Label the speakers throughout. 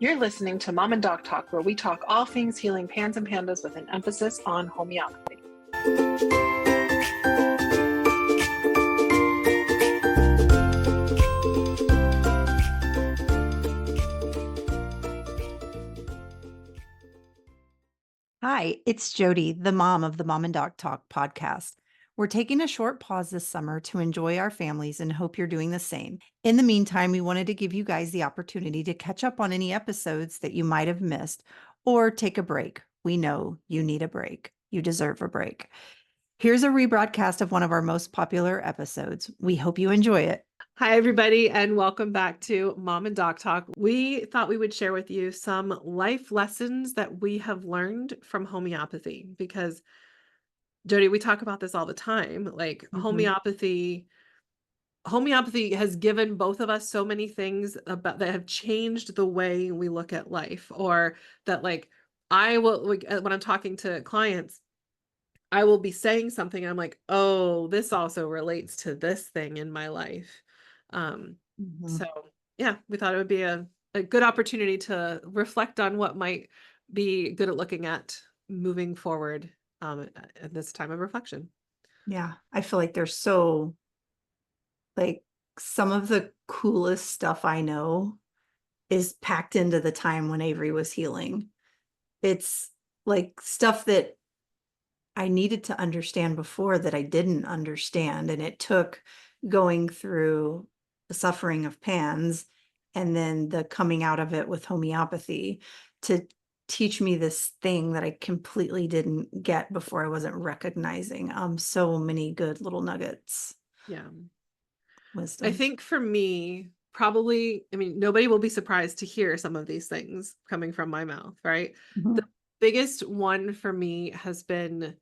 Speaker 1: You're listening to Mom and Doc Talk, where we talk all things healing pans and pandas with an emphasis on homeopathy.
Speaker 2: Hi, it's Jody, the mom of the Mom and Doc Talk podcast. We're taking a short pause this summer to enjoy our families and hope you're doing the same. In the meantime, we wanted to give you guys the opportunity to catch up on any episodes that you might have missed or take a break. We know you need a break. You deserve a break. Here's a rebroadcast of one of our most popular episodes. We hope you enjoy it.
Speaker 1: Hi, everybody, and welcome back to Mom and Doc Talk. We thought we would share with you some life lessons that we have learned from homeopathy because, Jody, we talk about this all the time. Like homeopathy has given both of us so many things that have changed the way we look at life, or that I will, when I'm talking to clients, I will be saying something and I'm like, oh, this also relates to this thing in my life. So yeah, we thought it would be a good opportunity to reflect on what might be good at looking at moving forward at this time of reflection.
Speaker 2: Yeah, I feel like there's some of the coolest stuff I know is packed into the time when Avery was healing. It's like stuff that I needed to understand before that I didn't understand. And it took going through the suffering of PANS and then the coming out of it with homeopathy to teach me this thing that I completely didn't get before. I wasn't recognizing so many good little nuggets.
Speaker 1: Yeah.
Speaker 2: Wisdom.
Speaker 1: I think for me, probably, I mean, nobody will be surprised to hear some of these things coming from my mouth, right? The biggest one for me has been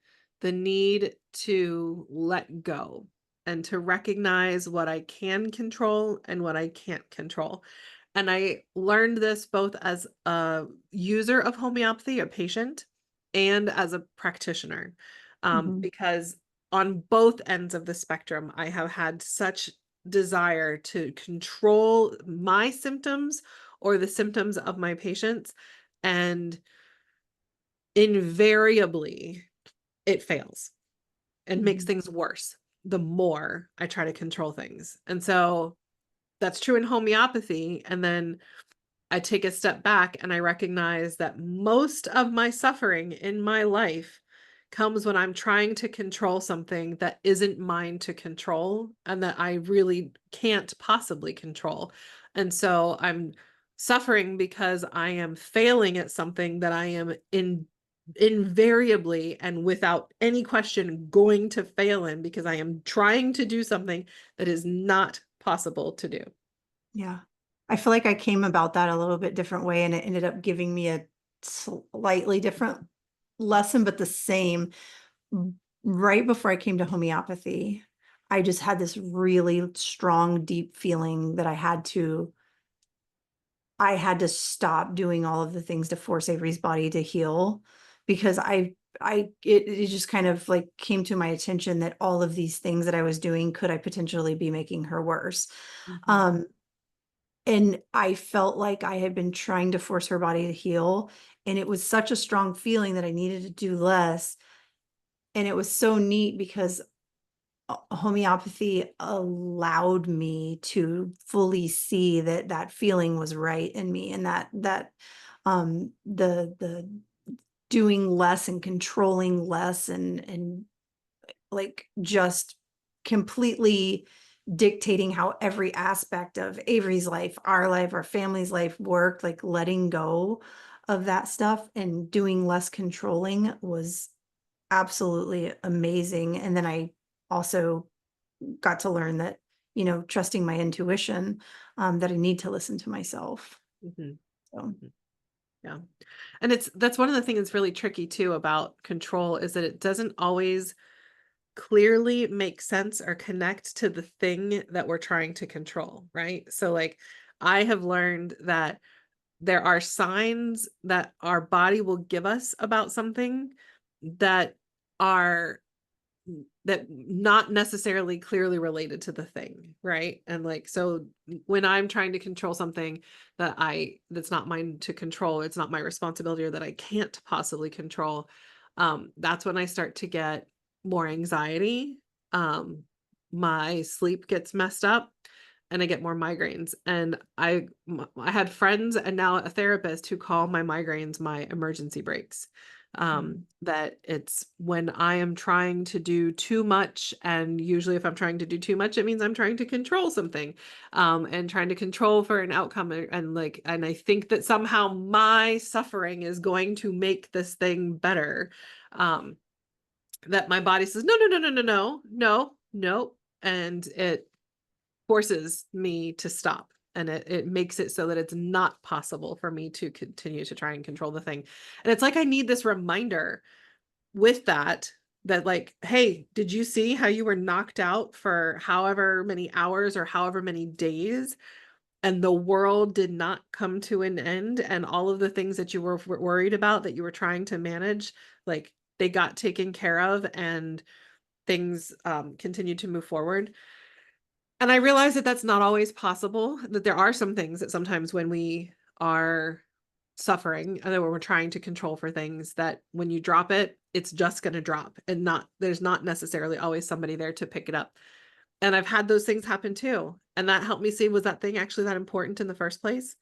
Speaker 1: the need to let go and to recognize what I can control and what I can't control. And I learned this both as a user of homeopathy, a patient, and as a practitioner, because on both ends of the spectrum, I have had such desire to control my symptoms or the symptoms of my patients, and invariably it fails and makes things worse the more I try to control things. And so that's true in homeopathy. And then I take a step back and I recognize that most of my suffering in my life comes when I'm trying to control something that isn't mine to control and that I really can't possibly control. And so I'm suffering because I am failing at something that I am invariably and without any question going to fail in, because I am trying to do something that is not possible to do.
Speaker 2: Yeah. I feel like I came about that a little bit different way, and it ended up giving me a slightly different lesson, but the same. Right before I came to homeopathy, I just had this really strong, deep feeling that I had to stop doing all of the things to force Avery's body to heal, because it just kind of like came to my attention that all of these things that I was doing, could I potentially be making her worse? And I felt like I had been trying to force her body to heal, and it was such a strong feeling that I needed to do less. And it was so neat because homeopathy allowed me to fully see that that feeling was right in me, and that the doing less and controlling less and like just completely dictating how every aspect of Avery's life, our life, our family's life worked, like letting go of that stuff and doing less controlling was absolutely amazing. And then I also got to learn that, trusting my intuition, that I need to listen to myself. So.
Speaker 1: Yeah. And that's one of the things that's really tricky too about control, is that it doesn't always clearly make sense or connect to the thing that we're trying to control, right? So like I have learned that there are signs that our body will give us about something that are that not necessarily clearly related to the thing, right? And like, so when I'm trying to control something that's not mine to control, it's not my responsibility, or that I can't possibly control, that's when I start to get more anxiety. Um, my sleep gets messed up, and I get more migraines. And I had friends and now a therapist who call my migraines my emergency brakes. That it's when I am trying to do too much, and usually if I'm trying to do too much, it means I'm trying to control something, and trying to control for an outcome, and like, and I think that somehow my suffering is going to make this thing better. Um, that my body says, no, no, no, no, no, no, no, no, and it forces me to stop. And it makes it so that it's not possible for me to continue to try and control the thing. And it's like I need this reminder with that like, hey, did you see how you were knocked out for however many hours or however many days, and the world did not come to an end, and all of the things that you were worried about, that you were trying to manage, like, they got taken care of, and things continued to move forward. And I realize that that's not always possible, that there are some things that sometimes when we are suffering, and that when we're trying to control for things, that when you drop it, it's just going to drop, and there's not necessarily always somebody there to pick it up. And I've had those things happen too. And that helped me see, was that thing actually that important in the first place?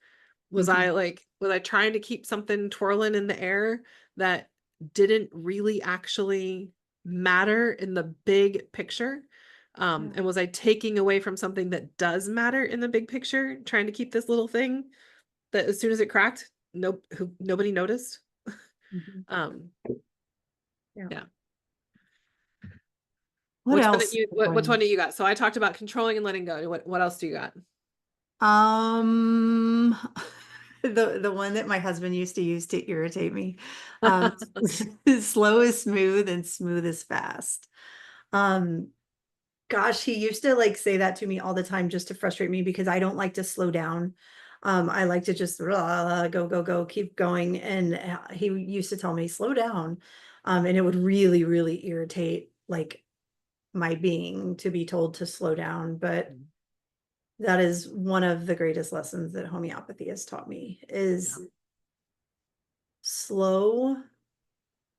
Speaker 2: Mhm.
Speaker 1: Was I trying to keep something twirling in the air that didn't really actually matter in the big picture?
Speaker 2: Yeah.
Speaker 1: And was I taking away from something that does matter in the big picture, trying to keep this little thing that as soon as it cracked, nobody noticed?
Speaker 2: Mhm.
Speaker 1: Um,
Speaker 2: Yeah.
Speaker 1: yeah.
Speaker 2: What else?
Speaker 1: Which one do you got? So I talked about controlling and letting go. What else do you got?
Speaker 2: Um, the one that my husband used to use to irritate me. Um, slow is smooth and smooth is fast. Um, Gosh, he used to like say that to me all the time just to frustrate me because I don't like to slow down. I like to just go, go, go, keep going. And he used to tell me, slow down. And it would really, really irritate like my being to be told to slow down. But that is one of the greatest lessons that homeopathy has taught me is
Speaker 1: Yeah.
Speaker 2: slow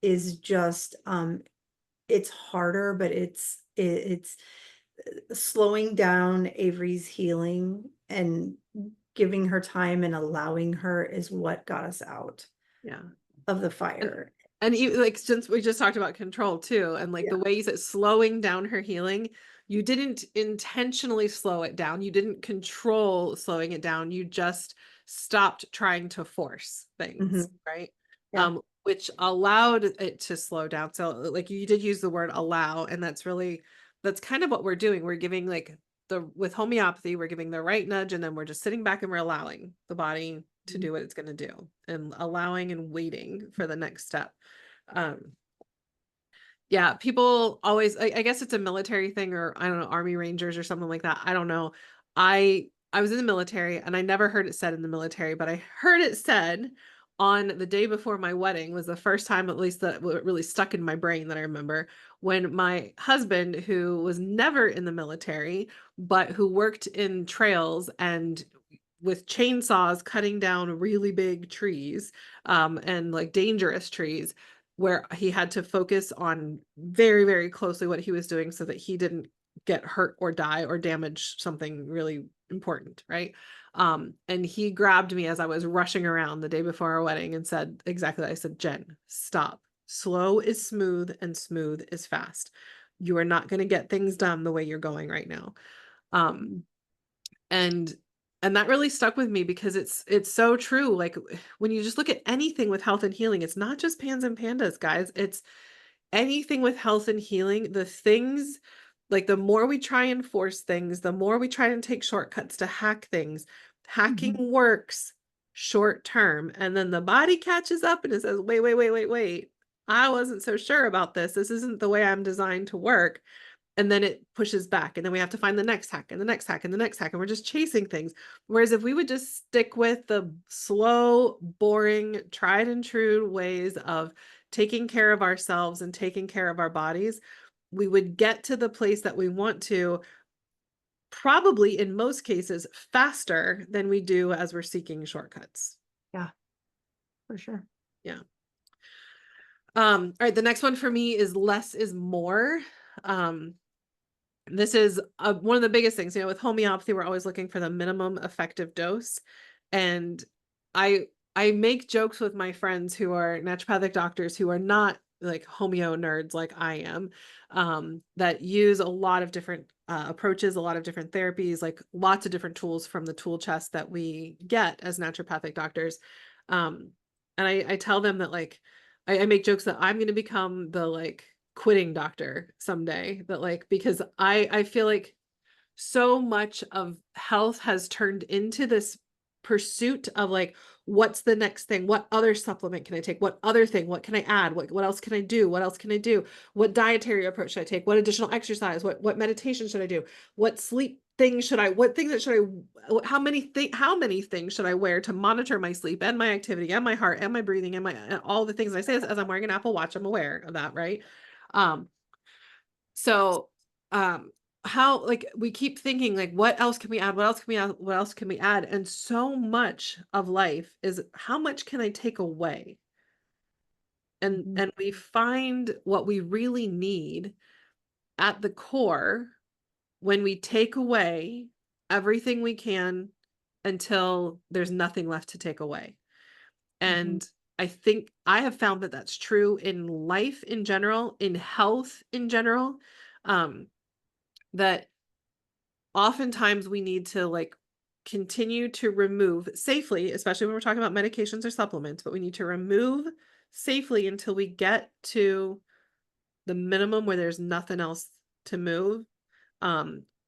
Speaker 2: is just it's harder, but it's slowing down Avery's healing and giving her time and allowing her is what got us out
Speaker 1: Yeah.
Speaker 2: of the
Speaker 1: And
Speaker 2: fire.
Speaker 1: like, since we just talked about control too, and like
Speaker 2: Yeah.
Speaker 1: the way you said slowing down her healing, you didn't intentionally slow it down. You didn't control slowing it down. You just stopped trying to force things,
Speaker 2: Mhm.
Speaker 1: right?
Speaker 2: Yeah.
Speaker 1: Which allowed it to slow down. So like you did use the word allow, and that's kind of what we're doing. We're giving like with homeopathy, we're giving the right nudge, and then we're just sitting back and we're allowing the body to
Speaker 2: Mhm.
Speaker 1: do what it's going to do, and allowing and waiting for the next step. Um, yeah, people always, I guess it's a military thing, or I don't know, Army Rangers or something like that. I don't know. I was in the military, and I never heard it said in the military, but I heard it said on the day before my wedding, was the first time, at least, that really stuck in my brain that I remember, when my husband, who was never in the military, but who worked in trails and with chainsaws cutting down really big trees, and like dangerous trees, where he had to focus on very, very closely what he was doing so that he didn't get hurt or die or damage something really important, right? And he grabbed me as I was rushing around the day before our wedding and said exactly that. I said, Jen, stop. Slow is smooth and smooth is fast. You are not going to get things done the way you're going right now. Um, and that really stuck with me because it's so true. Like, when you just look at anything with health and healing, it's not just pans and pandas, guys. It's anything with health and healing. The things, like, the more we try and force things, the more we try and take shortcuts to hack things. Hacking
Speaker 2: Mhm.
Speaker 1: works short term, and then the body catches up and it says, wait, wait, wait, wait, wait, I wasn't so sure about this. This isn't the way I'm designed to work. And then it pushes back, and then we have to find the next hack and the next hack and the next hack, and we're just chasing things. Whereas if we would just stick with the slow, boring, tried and true ways of taking care of ourselves and taking care of our bodies, we would get to the place that we want to, probably in most cases, faster than we do as we're seeking shortcuts.
Speaker 2: Yeah, for sure.
Speaker 1: Yeah. All right, the next one for me is less is more. This is one of the biggest things, with homeopathy, we're always looking for the minimum effective dose. And I I make jokes with my friends who are naturopathic doctors who are not like homeo nerds like I am, that use a lot of different approaches, a lot of different therapies, like lots of different tools from the tool chest that we get as naturopathic doctors. And I tell them that like I make jokes that I'm going to become the like quitting doctor someday, that like, because I feel like so much of health has turned into this pursuit of like, what's the next thing? What other supplement can I take? What other thing? What can I add? What else can I do? What else can I do? What dietary approach should I take? What additional exercise? What meditation should I do? What sleep things should I, what things that should I, how many things should I wear to monitor my sleep and my activity and my heart and my breathing and my, and all the things I say as I'm wearing an Apple Watch, I'm aware of that, right? Um, so, how, like, we keep thinking like, what else can we add? What else can we add? What else can we add? And so much of life is how much can I take away?
Speaker 2: Mhm.
Speaker 1: And we find what we really need at the core when we take away everything we can until there's nothing left to take away.
Speaker 2: Mhm.
Speaker 1: And I think I have found that that's true in life in general, in health in general, um, that oftentimes we need to like continue to remove safely, especially when we're talking about medications or supplements, but we need to remove safely until we get to the minimum where there's nothing else to move,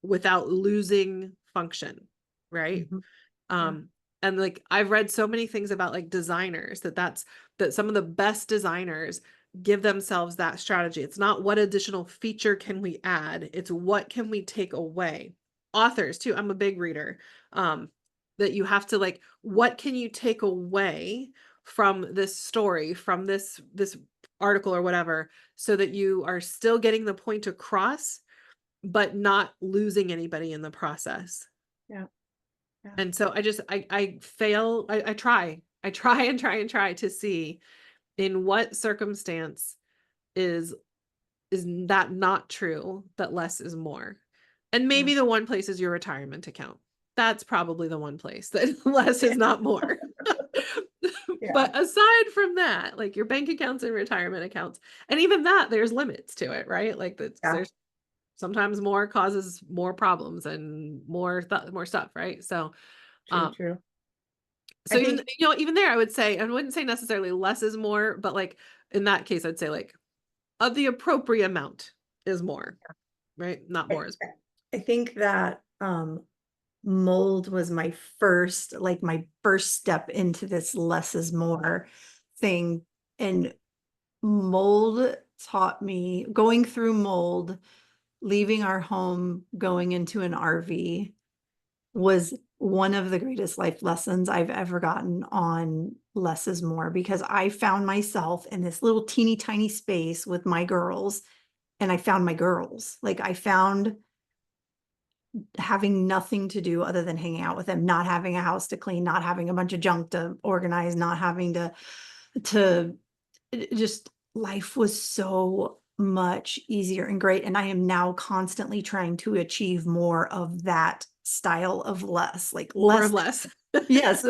Speaker 1: without losing function, right?
Speaker 2: Mhm. Yeah.
Speaker 1: Um, and like I've read so many things about like designers that some of the best designers give themselves that strategy. It's not what additional feature can we add, it's what can we take away. Authors too, I'm a big reader. That you have to like, what can you take away from this story, from this article or whatever, so that you are still getting the point across, but not losing anybody in the process.
Speaker 2: Yeah. Yeah.
Speaker 1: And so I fail, I try. I try and try and try to see in what circumstance is is that not true, that less is more. And
Speaker 2: Yeah.
Speaker 1: maybe the one place is your retirement account. That's probably the one place that less is not more.
Speaker 2: Yeah.
Speaker 1: But aside from that, like your bank accounts and retirement accounts, and even that, there's limits to it, right? Like
Speaker 2: Yeah.
Speaker 1: there's sometimes more causes more problems and more stuff, right? So
Speaker 2: True.
Speaker 1: um
Speaker 2: True.
Speaker 1: so
Speaker 2: I
Speaker 1: even,
Speaker 2: think.
Speaker 1: even there, I would say, I wouldn't say necessarily less is more, but like in that case, I'd say like of the appropriate amount is more, right? Not
Speaker 2: I,
Speaker 1: more is.
Speaker 2: I think that mold was my first step into this less is more thing. And mold taught me, going through mold, leaving our home, going into an RV, was one of the greatest life lessons I've ever gotten on less is more, because I found myself in this little teeny tiny space with my girls, and I found my girls. Like, I found having nothing to do other than hanging out with them, not having a house to clean, not having a bunch of junk to organize, not having to just, life was so much easier and great. And I am now constantly trying to achieve more of that style of less, like
Speaker 1: More
Speaker 2: less.
Speaker 1: of less.
Speaker 2: Yes,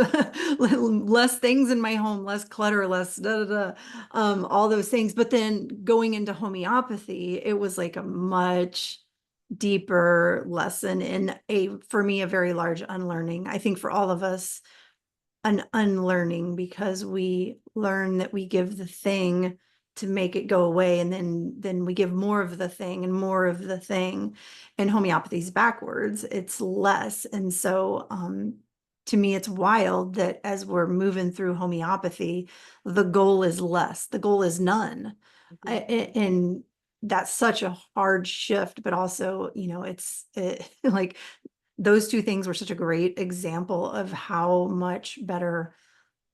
Speaker 2: less things in my home, less clutter, less da da da, all those things. But then going into homeopathy, it was like a much deeper lesson in for me, a very large unlearning. I think for all of us, an unlearning, because we learn that we give the thing to make it go away, and then we give more of the thing and more of the thing. And homeopathy's backwards, it's less. And so to me, it's wild that as we're moving through homeopathy, the goal is less, the goal is none. And that's such a hard shift, but also, like, those two things were such a great example of how much better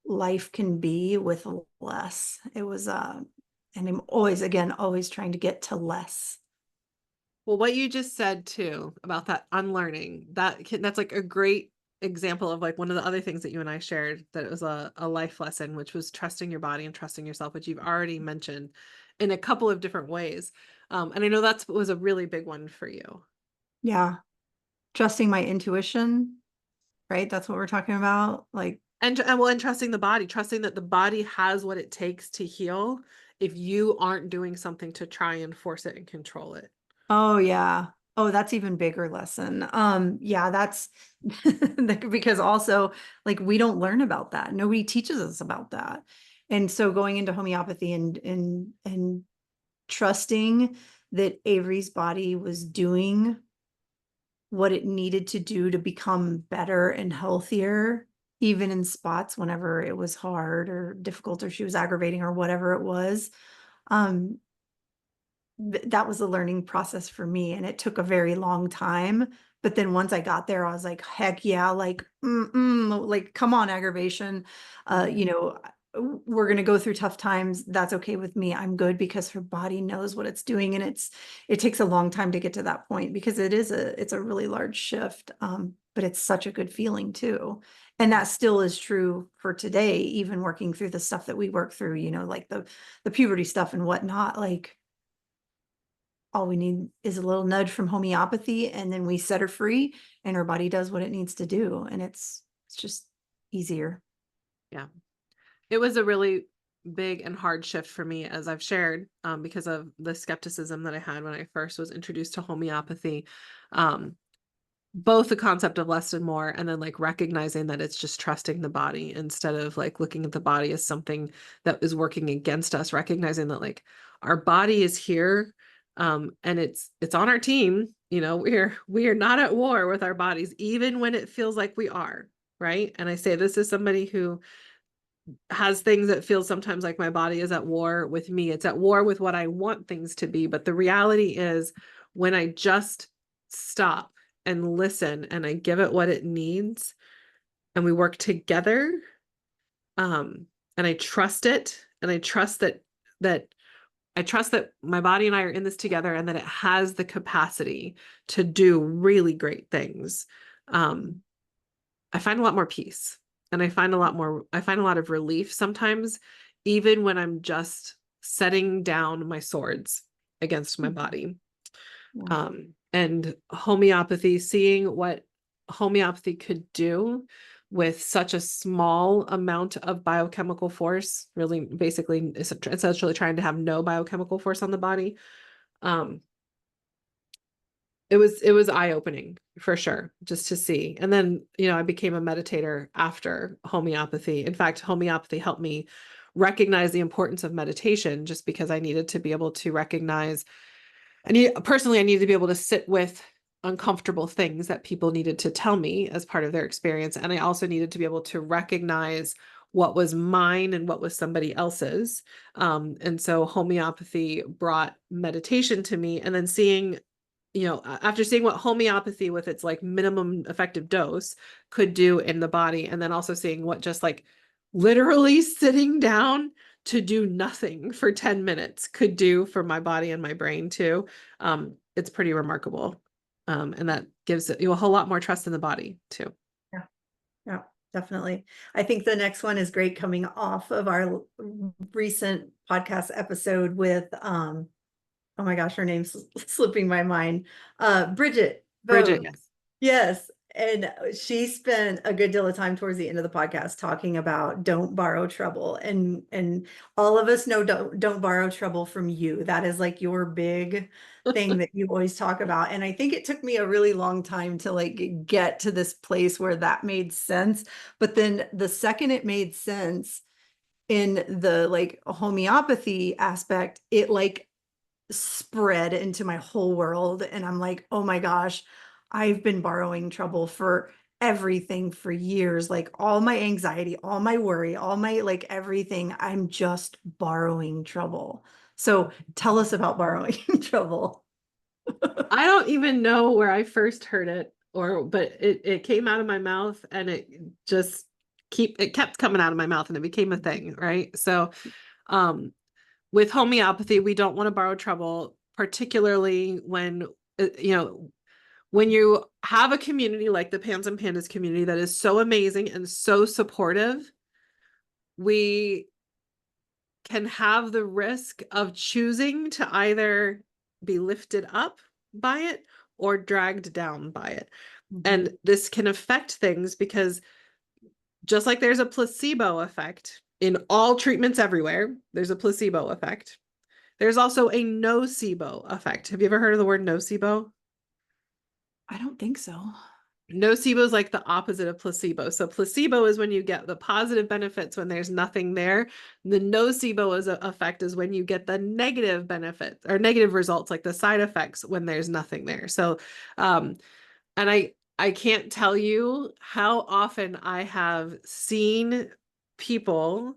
Speaker 2: life can be with less. It was and I'm always, again, always trying to get to less.
Speaker 1: Well, what you just said too about that unlearning, that's like a great example of like one of the other things that you and I shared, that it was a life lesson, which was trusting your body and trusting yourself, which you've already mentioned in a couple of different ways. And I know that was a really big one for you.
Speaker 2: Yeah. Trusting my intuition, right? That's what we're talking about. Like,
Speaker 1: And trusting the body, trusting that the body has what it takes to heal if you aren't doing something to try and force it and control it.
Speaker 2: oh yeah. Oh, that's even bigger lesson. Yeah, that's because also like we don't learn about that. Nobody teaches us about that. And so going into homeopathy and trusting that Avery's body was doing what it needed to do to become better and healthier, even in spots whenever it was hard or difficult or she was aggravating or whatever it was. Um, that was a learning process for me, and it took a very long time. But then once I got there, I was like, heck yeah, like, like, come on, aggravation. You know, we're going to go through tough times. That's okay with me. I'm good because her body knows what it's doing. And it takes a long time to get to that point because it's a really large shift. But it's such a good feeling too. And that still is true for today, even working through the stuff that we work through, you know, like the puberty stuff and whatnot. Like, all we need is a little nudge from homeopathy, and then we set her free and her body does what it needs to do. And it's just easier.
Speaker 1: Yeah. It was a really big and hard shift for me, as I've shared, because of the skepticism that I had when I first was introduced to homeopathy. Both the concept of less and more, and then like recognizing that it's just trusting the body instead of like looking at the body as something that is working against us, recognizing that like our body is here, and it's on our team. You know, we are not at war with our bodies, even when it feels like we are, right? And I say this is somebody who has things that feel sometimes like my body is at war with me. It's at war with what I want things to be. But the reality is, when I just stop and listen and I give it what it needs and we work together, and I trust it, and I trust that I trust that my body and I are in this together and that it has the capacity to do really great things. Um, I find a lot more peace, and I find a lot of relief sometimes, even when I'm just setting down my swords against my body.
Speaker 2: Yeah.
Speaker 1: And homeopathy, seeing what homeopathy could do with such a small amount of biochemical force, really basically essentially trying to have no biochemical force on the body. Um, it was eye-opening for sure, just to see. And then, I became a meditator after homeopathy. In fact, homeopathy helped me recognize the importance of meditation, just because I needed to be able to recognize, I needed to be able to sit with uncomfortable things that people needed to tell me as part of their experience. And I also needed to be able to recognize what was mine and what was somebody else's. And so homeopathy brought meditation to me, and then seeing, after seeing what homeopathy with its like minimum effective dose could do in the body, and then also seeing what just like literally sitting down to do nothing for 10 minutes could do for my body and my brain too. It's pretty remarkable. And that gives you a whole lot more trust in the body too.
Speaker 2: Yeah. Yeah, definitely. I think the next one is great, coming off of our recent podcast episode with oh my gosh, her name's slipping my mind. Bridget
Speaker 1: Bridget,
Speaker 2: Vogue.
Speaker 1: yes.
Speaker 2: Yes. And she spent a good deal of time towards the end of the podcast talking about don't borrow trouble. And all of us know don't borrow trouble from you. That is like your big thing that you always talk about. And I think it took me a really long time to like get to this place where that made sense. But then the second it made sense in the like homeopathy aspect, it like spread into my whole world. And I'm like, oh my gosh, I've been borrowing trouble for everything for years. Like all my anxiety, all my worry, all my like everything, I'm just borrowing trouble. So tell us about borrowing trouble.
Speaker 1: I don't even know where I first heard it, but it came out of my mouth, and it kept coming out of my mouth, and it became a thing, right? So, um, with homeopathy, we don't want to borrow trouble, particularly when you know, when you have a community like the Pans and Pandas community that is so amazing and so supportive, we can have the risk of choosing to either be lifted up by it or dragged down by it. And this can affect things because just like there's a placebo effect in all treatments everywhere, there's a placebo effect. There's also a nocebo effect. Have you ever heard of the word nocebo?
Speaker 2: I don't think so.
Speaker 1: Nocebo is like the opposite of placebo. So placebo is when you get the positive benefits when there's nothing there. The nocebo effect is when you get the negative benefits or negative results, like the side effects when there's nothing there. So, and I can't tell you how often I have seen people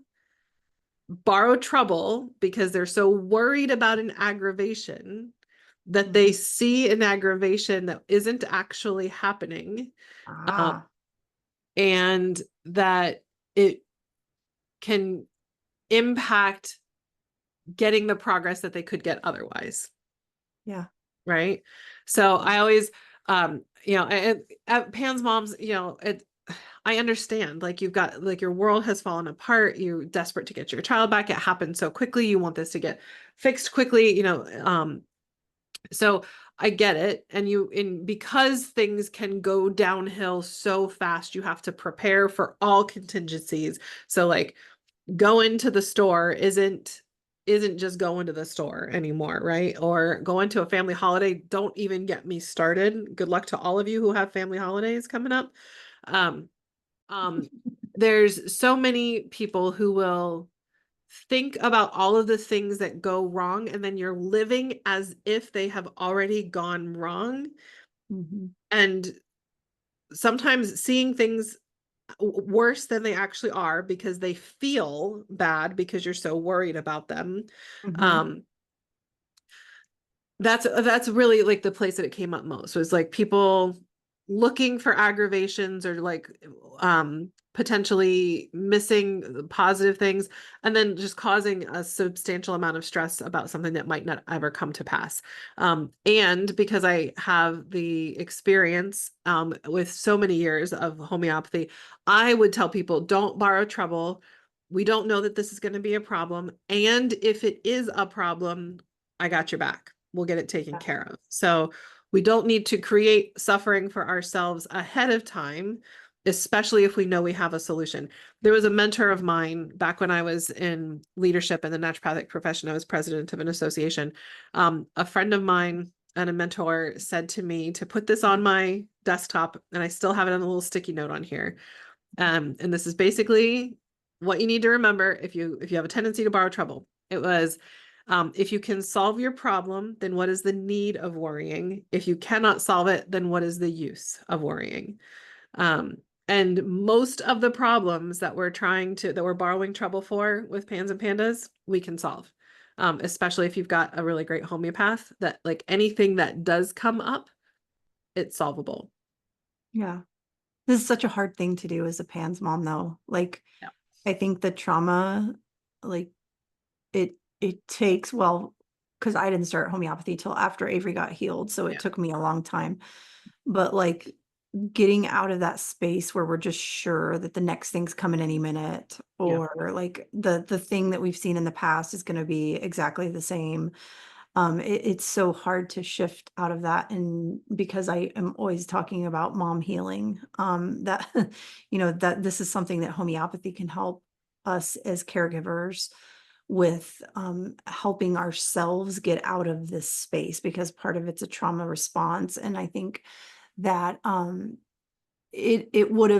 Speaker 1: borrow trouble because they're so worried about an aggravation that they see an aggravation that isn't actually happening, and that it can impact getting the progress that they could get otherwise.
Speaker 2: Yeah.
Speaker 1: Right. So I always, you know, at Pan's moms, you know, I understand, like you've got, like your world has fallen apart. You're desperate to get your child back. It happened so quickly. You want this to get fixed quickly, you know, so I get it. And because things can go downhill so fast, you have to prepare for all contingencies. So like going to the store isn't just going to the store anymore, right? Or going to a family holiday. Don't even get me started. Good luck to all of you who have family holidays coming up. Um, there's so many people who will think about all of the things that go wrong, and then you're living as if they have already gone wrong. And sometimes seeing things worse than they actually are because they feel bad because you're so worried about them. That's really like the place that it came up most, was like people looking for aggravations or like potentially missing positive things, and then just causing a substantial amount of stress about something that might not ever come to pass. And because I have the experience with so many years of homeopathy, I would tell people, don't borrow trouble. We don't know that this is going to be a problem. And if it is a problem, I got your back. We'll get it taken care of. So we don't need to create suffering for ourselves ahead of time, especially if we know we have a solution. There was a mentor of mine back when I was in leadership in the naturopathic profession. I was president of an association. A friend of mine and a mentor said to me to put this on my desktop, and I still have it on a little sticky note on here. And this is basically what you need to remember if you have a tendency to borrow trouble. It was, if you can solve your problem, then what is the need of worrying? If you cannot solve it, then what is the use of worrying? And most of the problems that we're borrowing trouble for with Pans and Pandas, we can solve. Especially if you've got a really great homeopath, that like anything that does come up, it's solvable.
Speaker 2: Yeah. This is such a hard thing to do as a PANS mom, though. Like,
Speaker 1: Yeah.
Speaker 2: I think the trauma, like it takes, well, because I didn't start homeopathy till after Avery got healed, so it took me a long time. But like getting out of that space where we're just sure that the next thing's coming any minute, or like the thing that we've seen in the past is going to be exactly the same. It's so hard to shift out of that. And because I am always talking about mom healing, that, you know, that this is something that homeopathy can help us as caregivers with, helping ourselves get out of this space, because part of it's a trauma response. And I think that, I would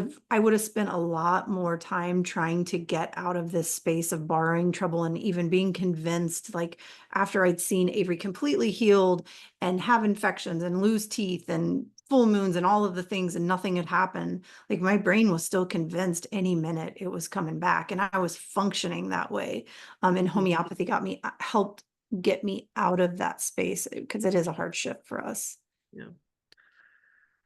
Speaker 2: have spent a lot more time trying to get out of this space of borrowing trouble, and even being convinced, like after I'd seen Avery completely healed and have infections and lose teeth and full moons and all of the things, and nothing had happened. Like my brain was still convinced any minute it was coming back, and I was functioning that way. And homeopathy helped get me out of that space, because it is a hard shift for us.
Speaker 1: Yeah.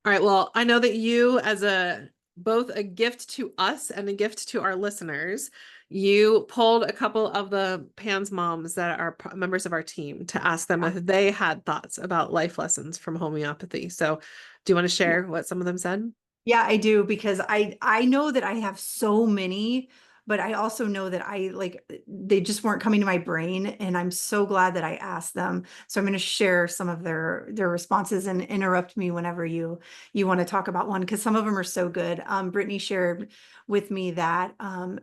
Speaker 1: All right. Well, I know that you, as a both a gift to us and a gift to our listeners. You pulled a couple of the PANS moms that are members of our team to ask them if they had thoughts about life lessons from homeopathy. So, do you want to
Speaker 2: Yeah.
Speaker 1: share what some of them said?
Speaker 2: Yeah, I do, because I know that I have so many, but I also know that they just weren't coming to my brain, and I'm so glad that I asked them. So I'm going to share some of their responses, and interrupt me whenever you want to talk about one, because some of them are so good. Brittany shared with me that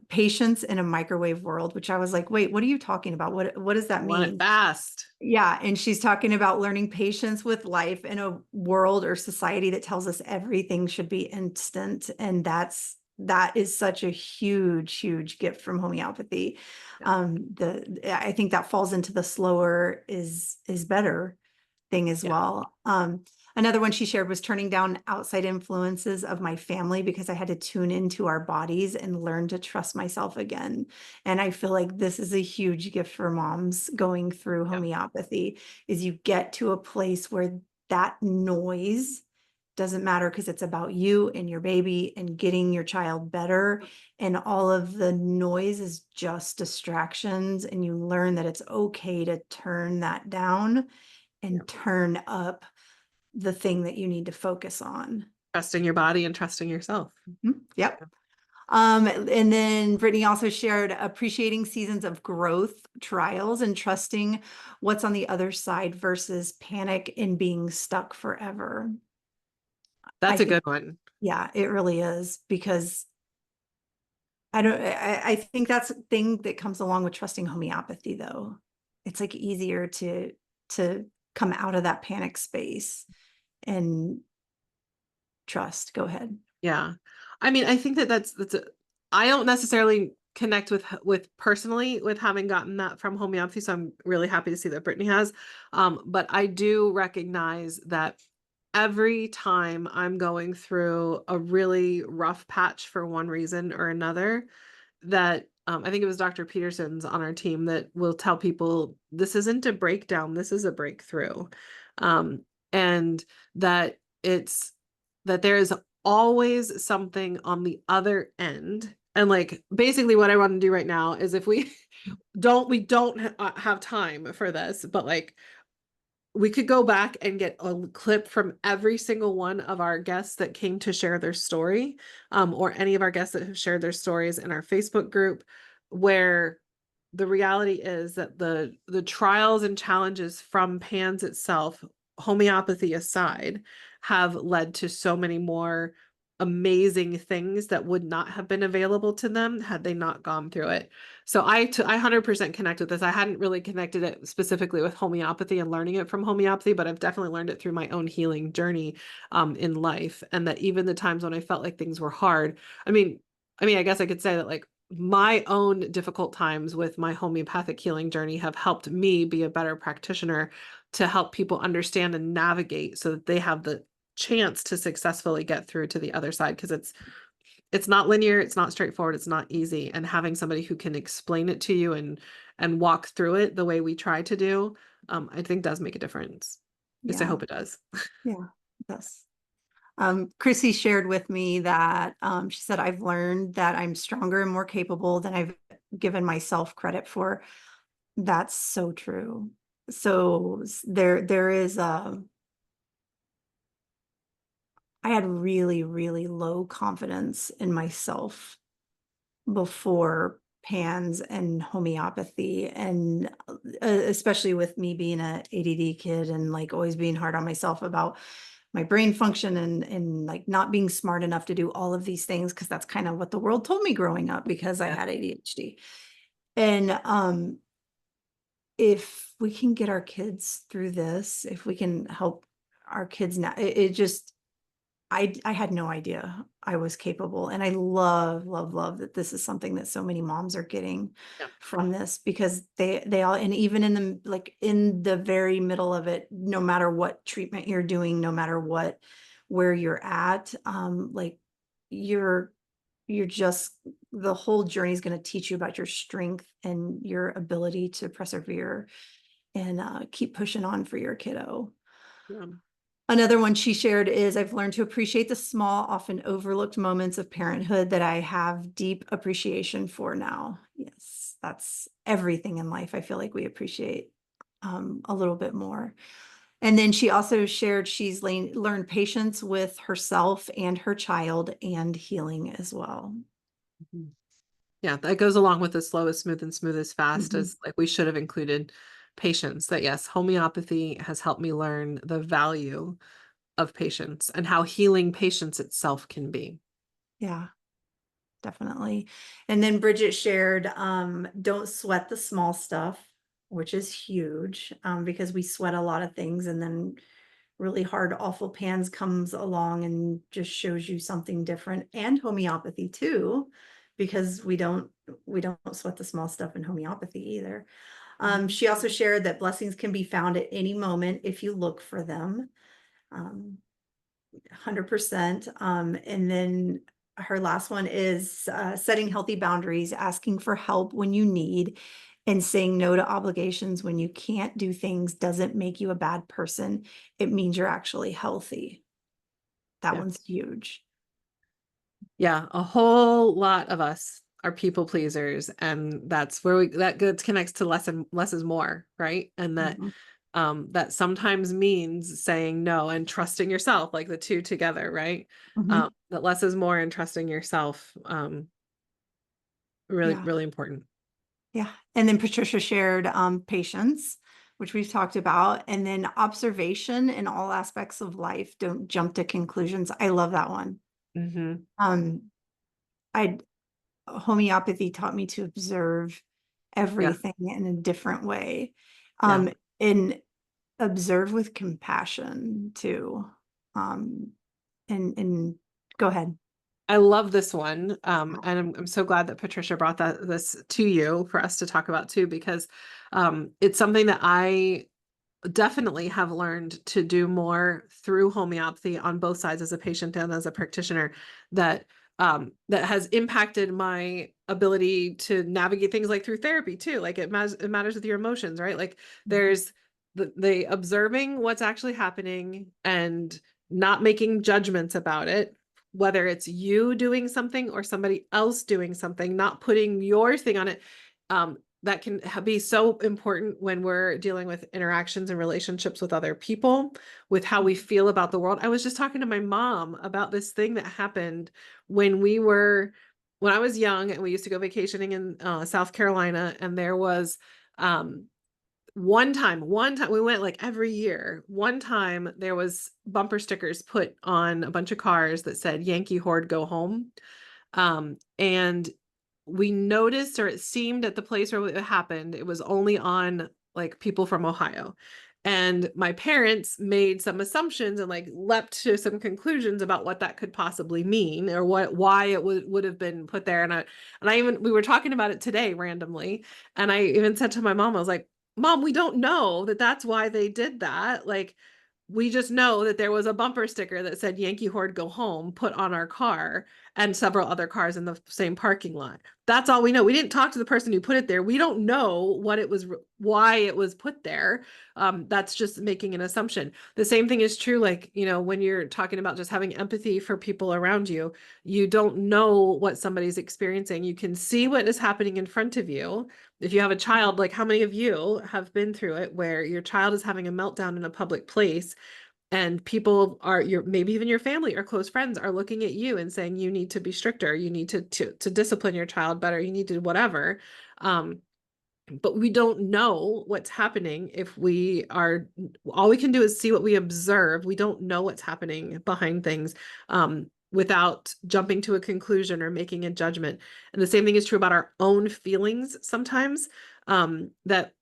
Speaker 2: patience in a microwave world, which I was like, wait, what are you talking about? What does that
Speaker 1: Want it
Speaker 2: mean?
Speaker 1: fast.
Speaker 2: Yeah, and she's talking about learning patience with life in a world or society that tells us everything should be instant. And that is such a huge, huge gift from homeopathy.
Speaker 1: Yeah.
Speaker 2: I think that falls into the slower is better thing as
Speaker 1: Yeah.
Speaker 2: well. Another one she shared was turning down outside influences of my family, because I had to tune into our bodies and learn to trust myself again. And I feel like this is a huge gift for moms going through
Speaker 1: Yeah.
Speaker 2: homeopathy, is you get to a place where that noise doesn't matter, because it's about you and your baby and getting your child better. And all of the noise is just distractions. And you learn that it's okay to turn that down
Speaker 1: Yeah.
Speaker 2: and turn up the thing that you need to focus on.
Speaker 1: Trusting your body and trusting yourself.
Speaker 2: Yep. And then Brittany also shared appreciating seasons of growth, trials, and trusting what's on the other side versus panic and being stuck forever. I
Speaker 1: That's a
Speaker 2: think,
Speaker 1: good one.
Speaker 2: yeah, it really is, because I think that's a thing that comes along with trusting homeopathy, though. It's like easier to come out of that panic space and trust. Go ahead.
Speaker 1: Yeah. I mean, I think that I don't necessarily connect with personally with having gotten that from homeopathy, so I'm really happy to see that Brittany has. But I do recognize that every time I'm going through a really rough patch for one reason or another, that I think it was Dr. Peterson's on our team that will tell people this isn't a breakdown, this is a breakthrough. And that it's that there is always something on the other end. And like basically what I want to do right now is if we don't have time for this, but like we could go back and get a clip from every single one of our guests that came to share their story, or any of our guests that have shared their stories in our Facebook group, where the reality is that the trials and challenges from PANS itself, homeopathy aside, have led to so many more amazing things that would not have been available to them had they not gone through it. So I 100% connect with this. I hadn't really connected it specifically with homeopathy and learning it from homeopathy, but I've definitely learned it through my own healing journey in life. And that even the times when I felt like things were hard, I guess I could say that like my own difficult times with my homeopathic healing journey have helped me be a better practitioner to help people understand and navigate so that they have the chance to successfully get through to the other side, because it's not linear, it's not straightforward, it's not easy, and having somebody who can explain it to you and walk through it the way we try to do, I think does make a difference. At least I
Speaker 2: Yeah.
Speaker 1: hope it does.
Speaker 2: Yeah. Yes. Chrissy shared with me that she said, I've learned that I'm stronger and more capable than I've given myself credit for. That's so true. So there is I had really, really low confidence in myself before PANS and homeopathy, and especially with me being a ADD kid and like always being hard on myself about my brain function and like not being smart enough to do all of these things, because that's kind of what the world told me growing up, because I
Speaker 1: Yeah.
Speaker 2: had ADHD. And if we can get our kids through this, if we can help our kids now, it just I had no idea I was capable. And I love, love, love that this is something that so many moms are getting
Speaker 1: Yeah.
Speaker 2: from this, because they all, and even in the, like in the very middle of it, no matter what treatment you're doing, no matter where you're at, like you're, you're just, the whole journey is going to teach you about your strength and your ability to persevere and keep pushing on for your kiddo.
Speaker 1: Yeah.
Speaker 2: Another one she shared is, I've learned to appreciate the small, often overlooked moments of parenthood that I have deep appreciation for now. Yes, that's everything in life. I feel like we appreciate a little bit more. And then she also shared she's learned patience with herself and her child and healing as well.
Speaker 1: Mhm. Yeah, that goes along with the slow is smooth and smooth is fast,
Speaker 2: Mhm.
Speaker 1: as like we should have included patience. That yes, homeopathy has helped me learn the value of patience and how healing patience itself can be.
Speaker 2: Yeah, definitely. And then Bridget shared, don't sweat the small stuff, which is huge, because we sweat a lot of things and then really hard, awful PANS comes along and just shows you something different, and homeopathy too, because we don't sweat the small stuff in homeopathy either.
Speaker 1: Mhm.
Speaker 2: She also shared that blessings can be found at any moment if you look for them. 100%. And then her last one is setting healthy boundaries, asking for help when you need, and saying no to obligations when you can't do things doesn't make you a bad person. It means you're actually healthy. That
Speaker 1: Yeah.
Speaker 2: one's huge.
Speaker 1: Yeah, a whole lot of us are people pleasers, and that's where that good connects to less is more, right? And that
Speaker 2: Mhm.
Speaker 1: that sometimes means saying no and trusting yourself, like the two together, right?
Speaker 2: Mhm.
Speaker 1: That less is more and trusting yourself, really,
Speaker 2: Yeah.
Speaker 1: really important.
Speaker 2: Yeah. And then Patricia shared patience, which we've talked about, and then observation in all aspects of life. Don't jump to conclusions. I love that one.
Speaker 1: Hmm.
Speaker 2: Um, I homeopathy taught me to observe
Speaker 1: Yeah,
Speaker 2: everything in a different way.
Speaker 1: yeah.
Speaker 2: And observe with compassion too. Um, and go ahead.
Speaker 1: I love this one. And I'm so glad that Patricia brought this to you for us to talk about too, because it's something that I definitely have learned to do more through homeopathy on both sides, as a patient and as a practitioner, that that has impacted my ability to navigate things like through therapy too. Like it matters with your emotions, right? Like there's the observing what's actually happening and not making judgments about it, whether it's you doing something or somebody else doing something, not putting your thing on it. That can be so important when we're dealing with interactions and relationships with other people, with how we feel about the world. I was just talking to my mom about this thing that happened when when I was young, and we used to go vacationing in South Carolina, and there was um, one time we went like every year. One time there was bumper stickers put on a bunch of cars that said "Yankee Horde Go Home." And we noticed, or it seemed at the place where it happened, it was only on like people from Ohio. And my parents made some assumptions and like leapt to some conclusions about what that could possibly mean, or why it would have been put there. We were talking about it today randomly. And I even said to my mom, I was like, Mom, we don't know that that's why they did that. Like, we just know that there was a bumper sticker that said Yankee Horde Go Home put on our car, and several other cars in the same parking lot. That's all we know. We didn't talk to the person who put it there. We don't know what it was, why it was put there. That's just making an assumption. The same thing is true, like, when you're talking about just having empathy for people around you, you don't know what somebody's experiencing. You can see what is happening in front of you. If you have a child, like how many of you have been through it where your child is having a meltdown in a public place, and people are maybe even your family or close friends are looking at you and saying you need to be stricter, you need to discipline your child better, you need to whatever. But we don't know what's happening. If we are All we can do is see what we observe. We don't know what's happening behind things, without jumping to a conclusion or making a judgment. And the same thing is true about our own feelings sometimes, that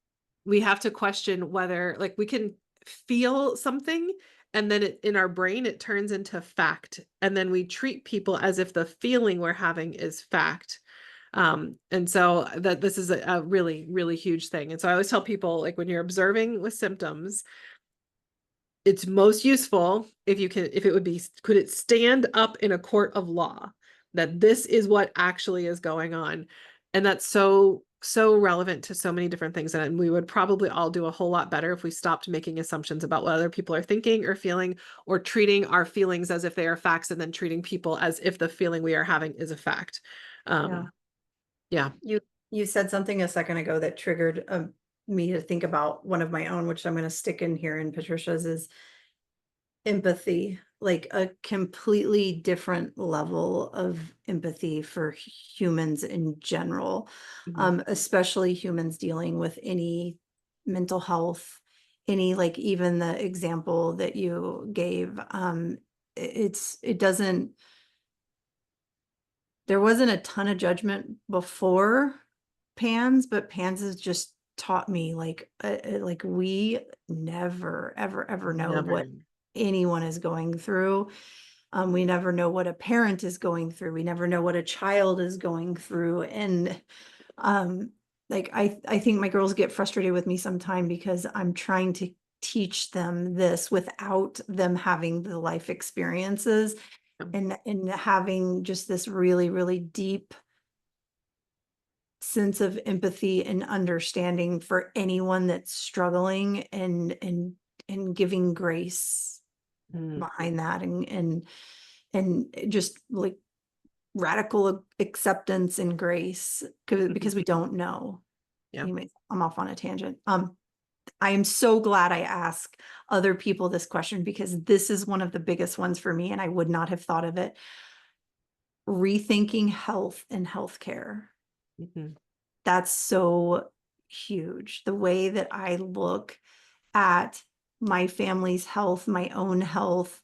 Speaker 1: we have to question whether, like, we can feel something, and then in our brain it turns into fact, and then we treat people as if the feeling we're having is fact. And so that this is a really, really huge thing. And so I always tell people, like, when you're observing with symptoms, it's most useful if could it stand up in a court of law that this is what actually is going on? And that's so so relevant to so many different things. And we would probably all do a whole lot better if we stopped making assumptions about what other people are thinking or feeling, or treating our feelings as if they are facts, and then treating people as if the feeling we are having is a fact.
Speaker 2: Yeah.
Speaker 1: Yeah.
Speaker 2: You said something a second ago that triggered me to think about one of my own, which I'm going to stick in here in Patricia's, is empathy, like a completely different level of empathy for humans in general,
Speaker 1: Mhm.
Speaker 2: especially humans dealing with any mental health, any, like even the example that you gave, it doesn't, there wasn't a ton of judgment before PANS, but PANS has just taught me like we never ever know
Speaker 1: Never.
Speaker 2: what anyone is going through. We never know what a parent is going through. We never know what a child is going through. And like I think my girls get frustrated with me sometime because I'm trying to teach them this without them having the life experiences,
Speaker 1: Yeah.
Speaker 2: and having just this really, really deep sense of empathy and understanding for anyone that's struggling, and giving grace
Speaker 1: Mm.
Speaker 2: behind that, and just like radical acceptance and grace, because
Speaker 1: Mhm.
Speaker 2: we don't know.
Speaker 1: Yeah.
Speaker 2: Anyways, I'm off on a tangent. I am so glad I asked other people this question, because this is one of the biggest ones for me, and I would not have thought of it. Rethinking health and healthcare.
Speaker 1: Mhm.
Speaker 2: That's so huge. The way that I look at my family's health, my own health,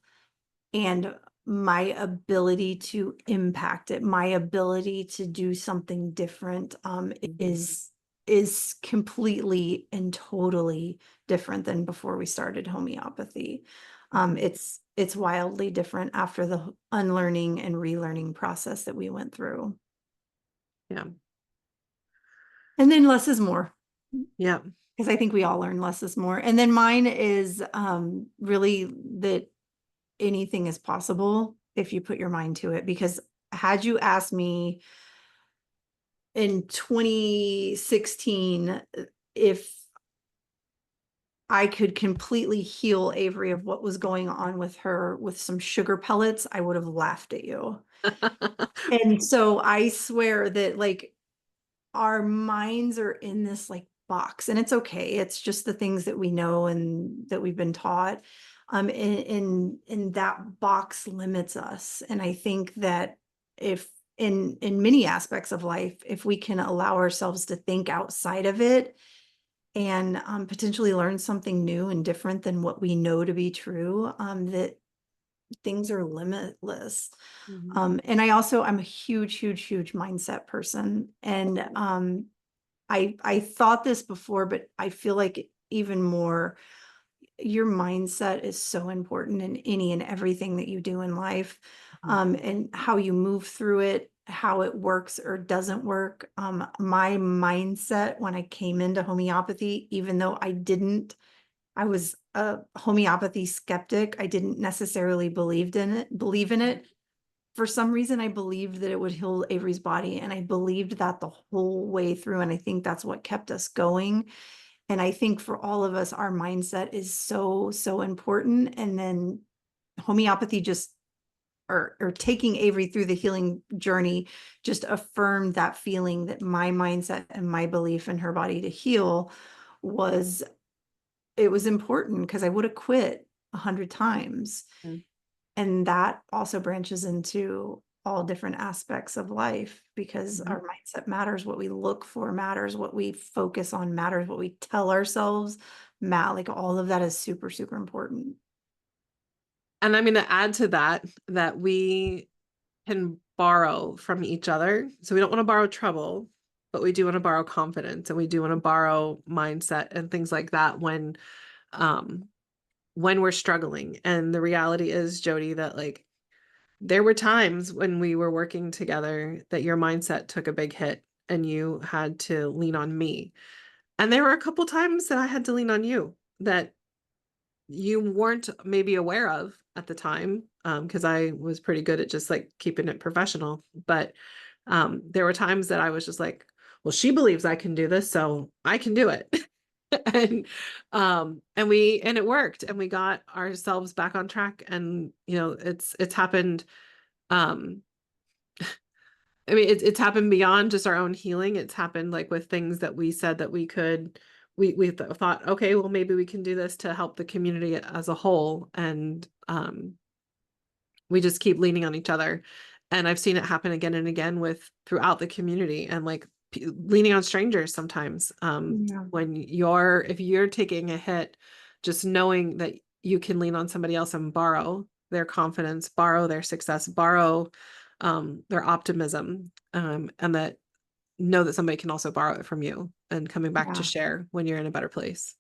Speaker 2: and my ability to impact it, my ability to do something different,
Speaker 1: Mhm.
Speaker 2: is completely and totally different than before we started homeopathy.
Speaker 1: Mhm.
Speaker 2: It's wildly different after the unlearning and relearning process that we went through.
Speaker 1: Yeah.
Speaker 2: And then less is more,
Speaker 1: Yeah.
Speaker 2: because I think we all learn less is more. And then mine is really that anything is possible if you put your mind to it. Because had you asked me in 2016 if I could completely heal Avery of what was going on with her with some sugar pellets, I would have laughed at you. And so I swear that, like, our minds are in this like box, and it's okay. It's just the things that we know and that we've been taught. And that box limits us. And I think that if in many aspects of life, if we can allow ourselves to think outside of it, and potentially learn something new and different than what we know to be true, that things are limitless.
Speaker 1: Mhm.
Speaker 2: And I'm a huge, huge, huge mindset person. And I thought this before, but I feel like even more, your mindset is so important in any and everything that you do in life,
Speaker 1: Mhm.
Speaker 2: and how you move through it, how it works or doesn't work. My mindset when I came into homeopathy, even though I was a homeopathy skeptic. I didn't necessarily believe in it. For some reason, I believed that it would heal Avery's body, and I believed that the whole way through. And I think that's what kept us going. And I think for all of us, our mindset is so, so important. And then homeopathy just, or taking Avery through the healing journey, just affirmed that feeling that my mindset and my belief in her body to heal was, it was important, because I would have quit 100 times.
Speaker 1: Mhm.
Speaker 2: And that also branches into all different aspects of life, because
Speaker 1: Mhm.
Speaker 2: our mindset matters, what we look for matters, what we focus on matters, what we tell ourselves, like all of that is super, super important.
Speaker 1: And I'm going to add to that that we can borrow from each other. So we don't want to borrow trouble, but we do want to borrow confidence, and we do want to borrow mindset and things like that um when we're struggling. And the reality is, Jody, that like there were times when we were working together that your mindset took a big hit and you had to lean on me. And there were a couple times that I had to lean on you that you weren't maybe aware of at the time, because I was pretty good at just like keeping it professional. But there were times that I was just like, well, she believes I can do this, so I can do it. and and it worked, and we got ourselves back on track. And it's happened. um I mean, it's happened beyond just our own healing. It's happened like with things that we said that we could, thought, okay, well, maybe we can do this to help the community as a whole. And we just keep leaning on each other. And I've seen it happen again and again throughout the community, and like leaning on strangers sometimes.
Speaker 2: Yeah.
Speaker 1: If you're taking a hit, just knowing that you can lean on somebody else and borrow their confidence, borrow their success, borrow their optimism, and that know that somebody can also borrow it from you, and coming back to share when you're in a better place.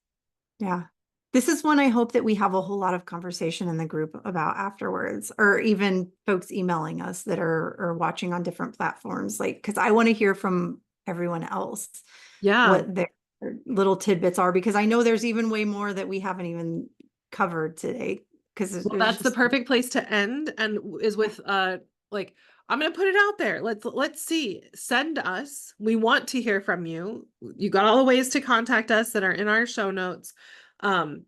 Speaker 2: Yeah. This is one I hope that we have a whole lot of conversation in the group about afterwards, or even folks emailing us that are watching on different platforms. Like, because I want to hear from everyone else what their little tidbits are, because I know there's even way more that we haven't even covered today. Because
Speaker 1: that's the perfect place to end, and is with like, I'm going to put it out there. Let's see. Send us. We want to hear from you. You got all the ways to contact us that are in our show notes.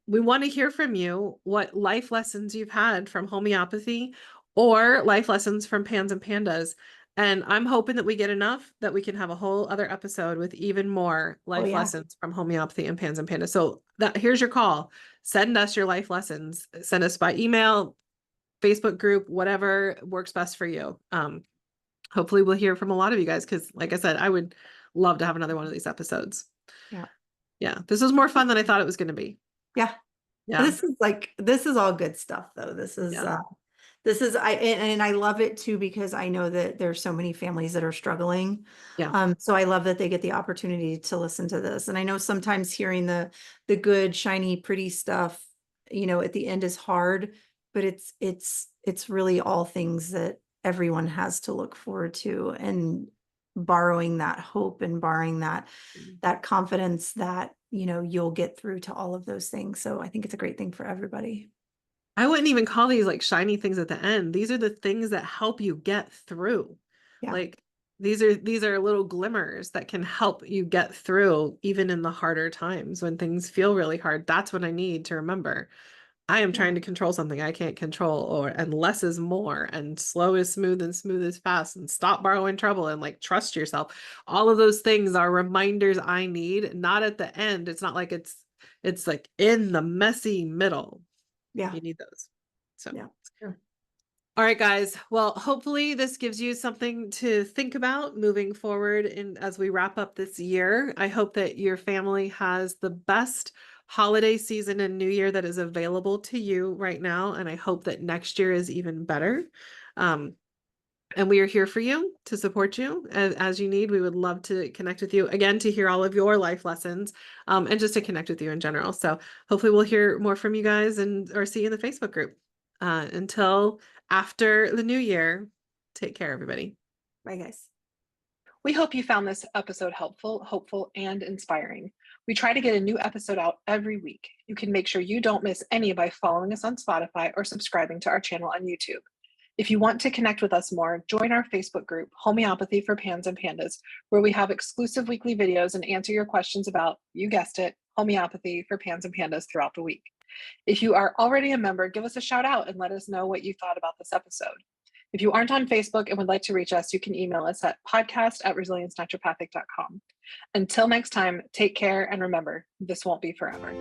Speaker 1: We want to hear from you what life lessons you've had from homeopathy, or life lessons from PANS and PANDAS. And I'm hoping that we get enough that we can have a whole other episode with even more life lessons from homeopathy and PANS and PANDAS. So here's your call. Send us your life lessons. Send us by email, Facebook group, whatever works best for you. Hopefully we'll hear from a lot of you guys, because like I said, I would love to have another one of these episodes. Yeah, this was more fun than I thought it was going to be.
Speaker 2: Yeah. This is all good stuff, though. This is I love it too, because I know that there's so many families that are struggling. So I love that they get the opportunity to listen to this. And I know sometimes hearing the good, shiny, pretty stuff, at the end is hard, but it's really all things that everyone has to look forward to, and borrowing that hope and borrowing that confidence that, you'll get through to all of those things. So I think it's a great thing for everybody.
Speaker 1: I wouldn't even call these like shiny things at the end. These are the things that help you get through. Like these are little glimmers that can help you get through, even in the harder times when things feel really hard. That's what I need to remember. I am trying to control something I can't control, and less is more, and slow is smooth, and smooth is fast, and stop borrowing trouble, and like trust yourself. All of those things are reminders I need, not at the end. It's not like it's like in the messy middle. You need those. So
Speaker 2: it's true.
Speaker 1: All right, guys. Well, hopefully this gives you something to think about moving forward as we wrap up this year. I hope that your family has the best holiday season and new year that is available to you right now. And I hope that next year is even better. And we are here for you to support you as you need. We would love to connect with you again, to hear all of your life lessons, and just to connect with you in general. So hopefully we'll hear more from you guys, or see you in the Facebook group. Until after the new year, take care, everybody.
Speaker 2: Bye, guys.
Speaker 3: We hope you found this episode helpful, hopeful, and inspiring. We try to get a new episode out every week. You can make sure you don't miss any by following us on Spotify or subscribing to our channel on YouTube. If you want to connect with us more, join our Facebook group, Homeopathy for PANS and PANDAS, where we have exclusive weekly videos and answer your questions about, you guessed it, homeopathy for PANS and PANDAS throughout the week. If you are already a member, give us a shout out and let us know what you thought about this episode. If you aren't on Facebook and would like to reach us, you can email us at podcast@resiliencenaturopathic.com. Until next time, take care, and remember, this won't be forever.